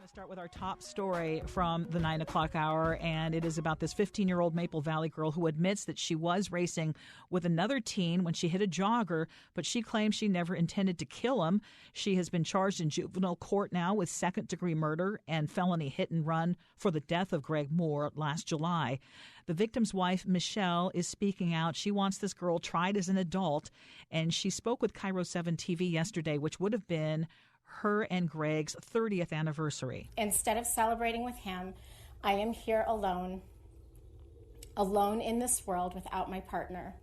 Going to start with our top story from the 9 o'clock hour, and it is about this 15-year-old Maple Valley girl who admits that she was racing with another teen when she hit a jogger, but she claims she never intended to kill him. She has been charged in juvenile court now with second-degree murder and felony hit and run for the death of Greg Moore last July. The victim's wife, Michelle, is speaking out. She wants this girl tried as an adult, and she spoke with KIRO 7 TV yesterday, which would have been her and Greg's 30th anniversary. Instead of celebrating with him, I am here alone in this world without my partner.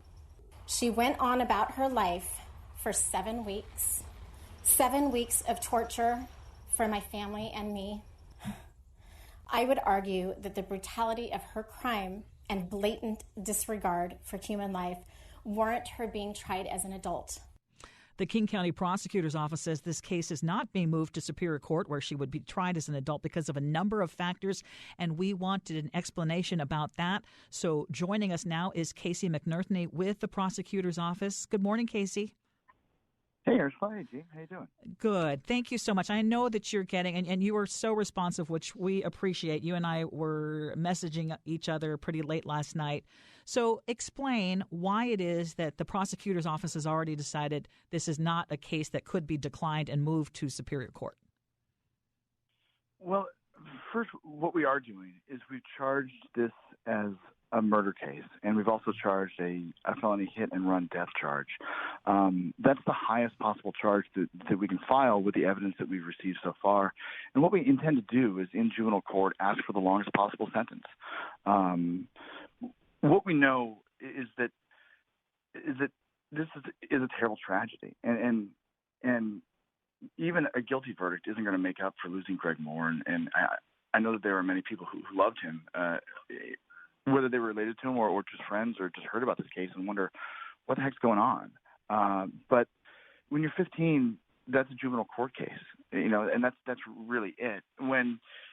She went on about her life for 7 weeks. 7 weeks of torture for my family and me. I would argue that the brutality of her crime and blatant disregard for human life warrant her being tried as an adult. The King County Prosecutor's Office says this case is not being moved to Superior Court, where she would be tried as an adult because of a number of factors, and we wanted an explanation about that. So joining us now is Casey McNertheny with the Prosecutor's Office. Good morning, Casey. Hey, Ursula. Hey, Gee. How you doing? Good. Thank you so much. I know that you're getting, and you were so responsive, which we appreciate. You and I were messaging each other pretty late last night. So explain why it is that the prosecutor's office has already decided this is not a case that could be declined and moved to Superior Court. Well, first, what we are doing is we've charged this as a murder case, and we've also charged a felony hit-and-run death charge. That's the highest possible charge that we can file with the evidence that we've received so far. And what we intend to do is, in juvenile court, ask for the longest possible sentence. What we know is that this is a terrible tragedy, and even a guilty verdict isn't going to make up for losing Greg Moore. And I know that there are many people who loved him, whether they were related to him or just friends or just heard about this case and wonder what the heck's going on. But when you're 15, that's a juvenile court case, and that's really it.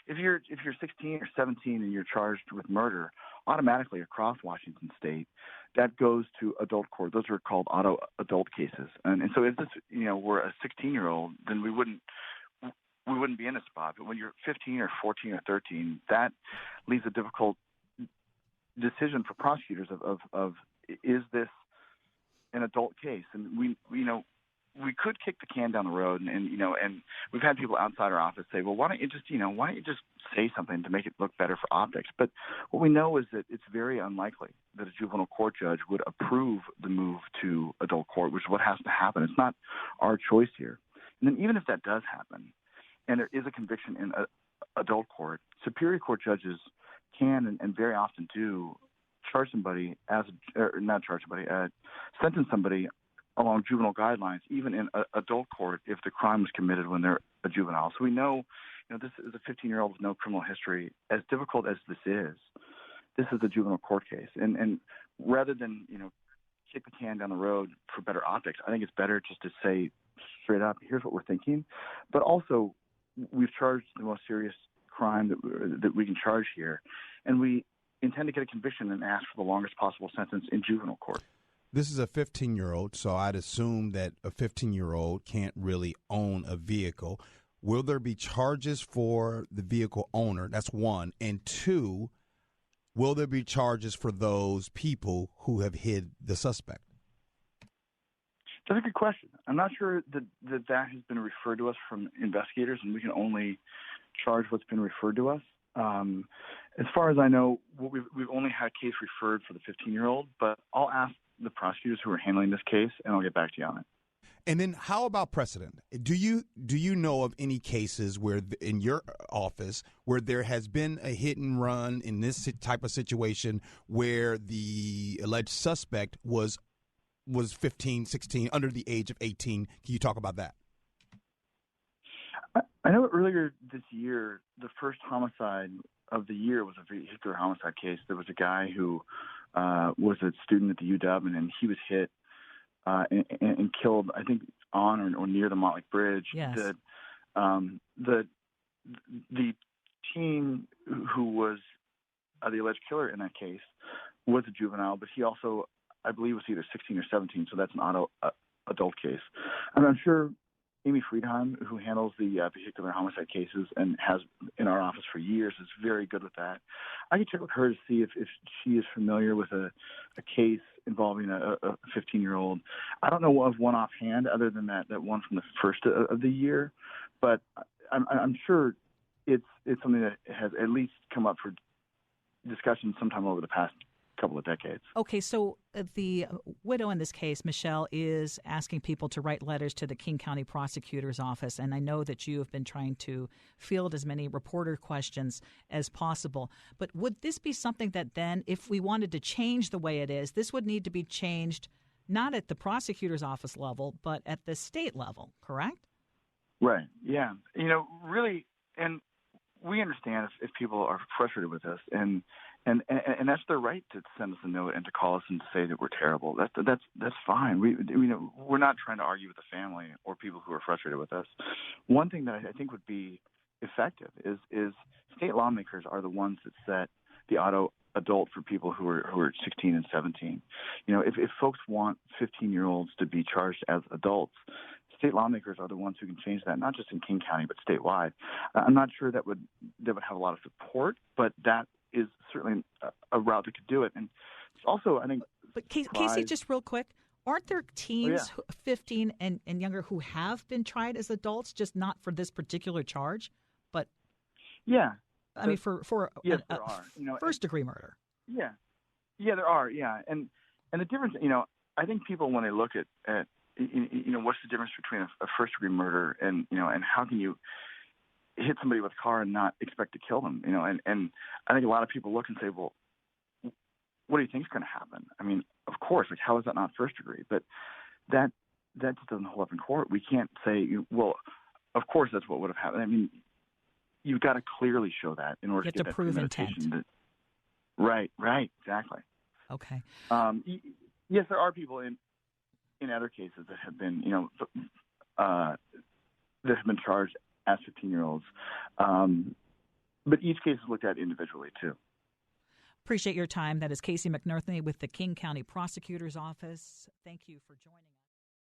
If you're 16 or 17 and you're charged with murder, automatically across Washington State, that goes to adult court. Those are called auto adult cases. And so if this, were a 16-year-old, then we wouldn't be in a spot. But when you're 15 or 14 or 13, that leaves a difficult decision for prosecutors of is this an adult case? And we could kick the can down the road, and we've had people outside our office say, well, why don't you just say something to make it look better for optics? But what we know is that it's very unlikely that a juvenile court judge would approve the move to adult court, which is what has to happen. It's not our choice here. And then even if that does happen, and there is a conviction in adult court, Superior Court judges can and very often do sentence somebody along juvenile guidelines, even in adult court, if the crime was committed when they're a juvenile. So we know, this is a 15-year-old with no criminal history. As difficult as this is a juvenile court case. And rather than, kick the can down the road for better optics, I think it's better just to say straight up, here's what we're thinking. But also, we've charged the most serious crime that we can charge here, and we intend to get a conviction and ask for the longest possible sentence in juvenile court. This is a 15-year-old, so I'd assume that a 15-year-old can't really own a vehicle. Will there be charges for the vehicle owner? That's one. And two, will there be charges for those people who have hid the suspect? That's a good question. I'm not sure that has been referred to us from investigators, and we can only charge what's been referred to us. As far as I know, we've only had a case referred for the 15-year-old, but I'll ask the prosecutors who are handling this case, and I'll get back to you on it. And then how about precedent? Do you know of any cases where in your office where there has been a hit and run in this type of situation where the alleged suspect was 15, 16, under the age of 18? Can you talk about that? I know earlier this year, the first homicide of the year was a vehicular homicide case. There was a guy who was a student at the UW, and he was hit and killed, I think, on or near the Montlick Bridge. Yes. The teen who was the alleged killer in that case was a juvenile, but he also, I believe, was either 16 or 17, so that's an adult case. And I'm sure Amy Friedheim, who handles the vehicular homicide cases and has in our office for years, is very good with that. I can check with her to see if she is familiar with a case involving a 15-year-old. I don't know of one offhand other than that one from the first of the year, but I'm sure it's something that has at least come up for discussion sometime over the past couple of decades. Okay, so the widow in this case, Michelle, is asking people to write letters to the King County Prosecutor's Office, and I know that you have been trying to field as many reporter questions as possible. But would this be something that then, if we wanted to change the way it is, this would need to be changed not at the prosecutor's office level, but at the state level, correct? Right, yeah. Really, and we understand if people are frustrated with us, and that's their right to send us a note and to call us and to say that we're terrible. That's fine. We're not trying to argue with the family or people who are frustrated with us. One thing that I think would be effective is state lawmakers are the ones that set the auto adult for people who are 16 and 17. If folks want 15-year-olds to be charged as adults, state lawmakers are the ones who can change that, not just in King County, but statewide. I'm not sure that would have a lot of support, but that is certainly a route that could do it. And it's also, I think... But Casey, just real quick, aren't there teens 15 and younger who have been tried as adults, just not for this particular charge? But yeah. I mean, for yes, there are. First-degree murder. Yeah. Yeah, there are, yeah. And the difference, I think people, when they look at what's the difference between a first-degree murder and how can you hit somebody with a car and not expect to kill them, and I think a lot of people look and say, well, what do you think is going to happen? I mean, of course, how is that not first degree? But that just doesn't hold up in court. We can't say, well, of course that's what would have happened. I mean, you've got to clearly show that in order to get that prove intent. Right, exactly. Okay. Yes, there are people in other cases that have been, that have been charged as 15-year-olds. But each case is looked at individually, too. Appreciate your time. That is Casey McNertheny with the King County Prosecutor's Office. Thank you for joining us.